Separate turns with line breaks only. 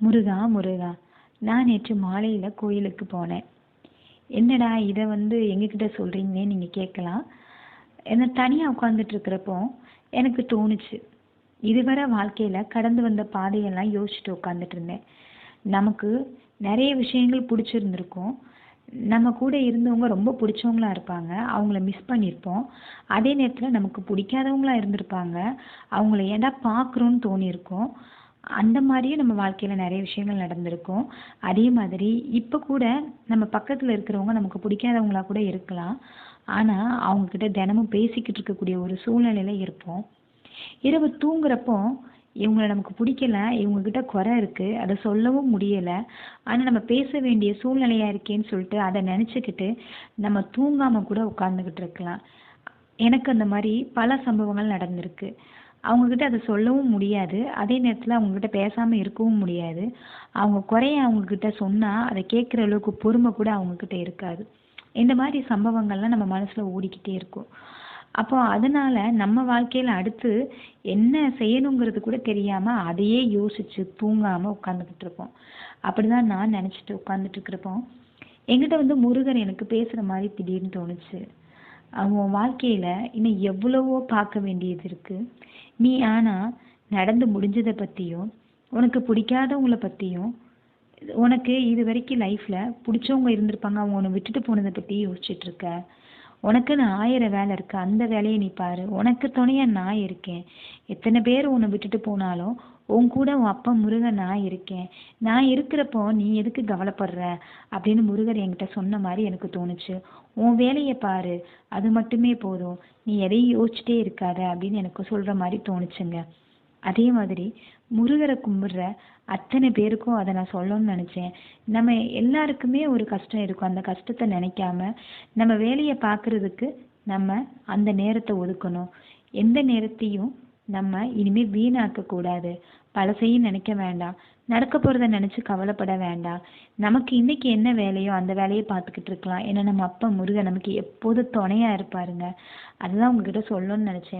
முருகா முருகா, நான் நேற்று மாலையில கோயிலுக்கு போனேன். என்னடா இதை எங்ககிட்ட சொல்றீங்கன்னே நீங்க கேட்கலாம். என்ன தனியா உட்கார்ந்துட்டு இருக்கிறப்போ எனக்கு தோணுச்சு. இதுவரை வாழ்க்கையில கடந்து வந்த பாதையெல்லாம் யோசிச்சுட்டு உட்கார்ந்துட்டு இருந்தேன். நமக்கு நிறைய விஷயங்கள் பிடிச்சிருந்திருக்கும். நம்ம கூட இருந்தவங்க ரொம்ப பிடிச்சவங்களா இருப்பாங்க. அவங்கள மிஸ் பண்ணியிருப்போம். அதே நேரத்துல நமக்கு பிடிக்காதவங்களா இருந்திருப்பாங்க. அவங்கள ஏன்டா பார்க்குறோன்னு தோணியிருக்கும். அந்த மாதிரியும் நம்ம வாழ்க்கையில நிறைய விஷயங்கள் நடந்திருக்கும். அதே மாதிரி இப்ப கூட நம்ம பக்கத்துல இருக்கிறவங்க நமக்கு பிடிக்காதவங்களா கூட இருக்கலாம். ஆனா அவங்க கிட்ட தினமும் பேசிக்கிட்டு இருக்கக்கூடிய ஒரு சூழ்நிலையில இருப்போம். இரவு தூங்குறப்போ இவங்கள நமக்கு பிடிக்கல, இவங்க கிட்ட குறை இருக்கு, அதை சொல்லவும் முடியல. ஆனா நம்ம பேச வேண்டிய சூழ்நிலையா இருக்கேன்னு சொல்லிட்டு அதை நினைச்சுக்கிட்டு நம்ம தூங்காம கூட உட்கார்ந்துகிட்டு இருக்கலாம். எனக்கு அந்த மாதிரி பல சம்பவங்கள் நடந்திருக்கு. அவங்க கிட்ட அதை சொல்லவும் முடியாது. அதே நேரத்துல அவங்க கிட்ட பேசாம இருக்கவும் முடியாது. அவங்க குறைய அவங்க கிட்ட சொன்னா அதை கேட்குற அளவுக்கு பொறுமை கூட அவங்க கிட்ட இருக்காது. இந்த மாதிரி சம்பவங்கள்லாம் நம்ம மனசுல ஓடிக்கிட்டே இருக்கும். அப்போ அதனால நம்ம வாழ்க்கையில அடுத்து என்ன செய்யணுங்கிறது கூட தெரியாம அதையே யோசிச்சு தூங்காம உட்கார்ந்துகிட்டு இருப்போம். அப்படிதான் நான் நினைச்சிட்டு உட்கார்ந்துட்டு இருக்கிறப்போ என்கிட்ட முருகர் எனக்கு பேசுற மாதிரி திடீர்னு தோணுச்சு. உன் வாழ்க்கையில இன்னும் எவ்வளவோ பார்க்க வேண்டியது இருக்கு. நீ ஆனா நடந்து முடிஞ்சதை பத்தியும் உனக்கு பிடிக்காதவங்கள பத்தியும் உனக்கு இது வரைக்கும் லைஃப்ல பிடிச்சவங்க இருந்திருப்பாங்க, அவங்க உன்னை விட்டுட்டு போனதை பத்தி யோசிச்சுட்டு இருக்க. உனக்குன்னு 1000 வேலை இருக்கு, அந்த வேலையை நீ பாரு. உனக்கு துணையா நான் இருக்கேன். எத்தனை பேர் உன்னை விட்டுட்டு போனாலும் உன் கூட உன் அப்பா முருகன் நான் இருக்கேன். நான் இருக்கிறப்போ நீ எதுக்கு கவலைப்படுற அப்படின்னு முருகர் என்கிட்ட சொன்ன மாதிரி எனக்கு தோணுச்சு. உன் வேலையை பாரு, அது மட்டுமே போதும், நீ எதையும் யோசிச்சுட்டே இருக்காத அப்படின்னு எனக்கு சொல்ற மாதிரி தோணுச்சுங்க. அதே மாதிரி முருகரை கும்பிடுற அத்தனை பேருக்கும் அதை நான் சொல்லணும்னு நினைச்சேன். நம்ம எல்லாருக்குமே ஒரு கஷ்டம் இருக்கும். அந்த கஷ்டத்தை நினைக்காம நம்ம வேலையை பார்க்கறதுக்கு நம்ம அந்த நேரத்தை ஒதுக்கணும். எந்த நேரத்தையும் நம்ம இனிமே வீணாக்க கூடாது. பழசையும் நினைக்க வேண்டாம், நடக்க போறத நினைச்சு கவலைப்பட வேண்டாம். நமக்கு இன்னைக்கு என்ன வேலையோ அந்த வேலையை பார்த்துக்கிட்டு இருக்கலாம். ஏன்னா நம்ம அப்பா முருகன் நமக்கு எப்போதும் துணையா இருப்பாருங்க. அதுதான் உங்ககிட்ட சொல்லணும்னு நினைச்சேன்.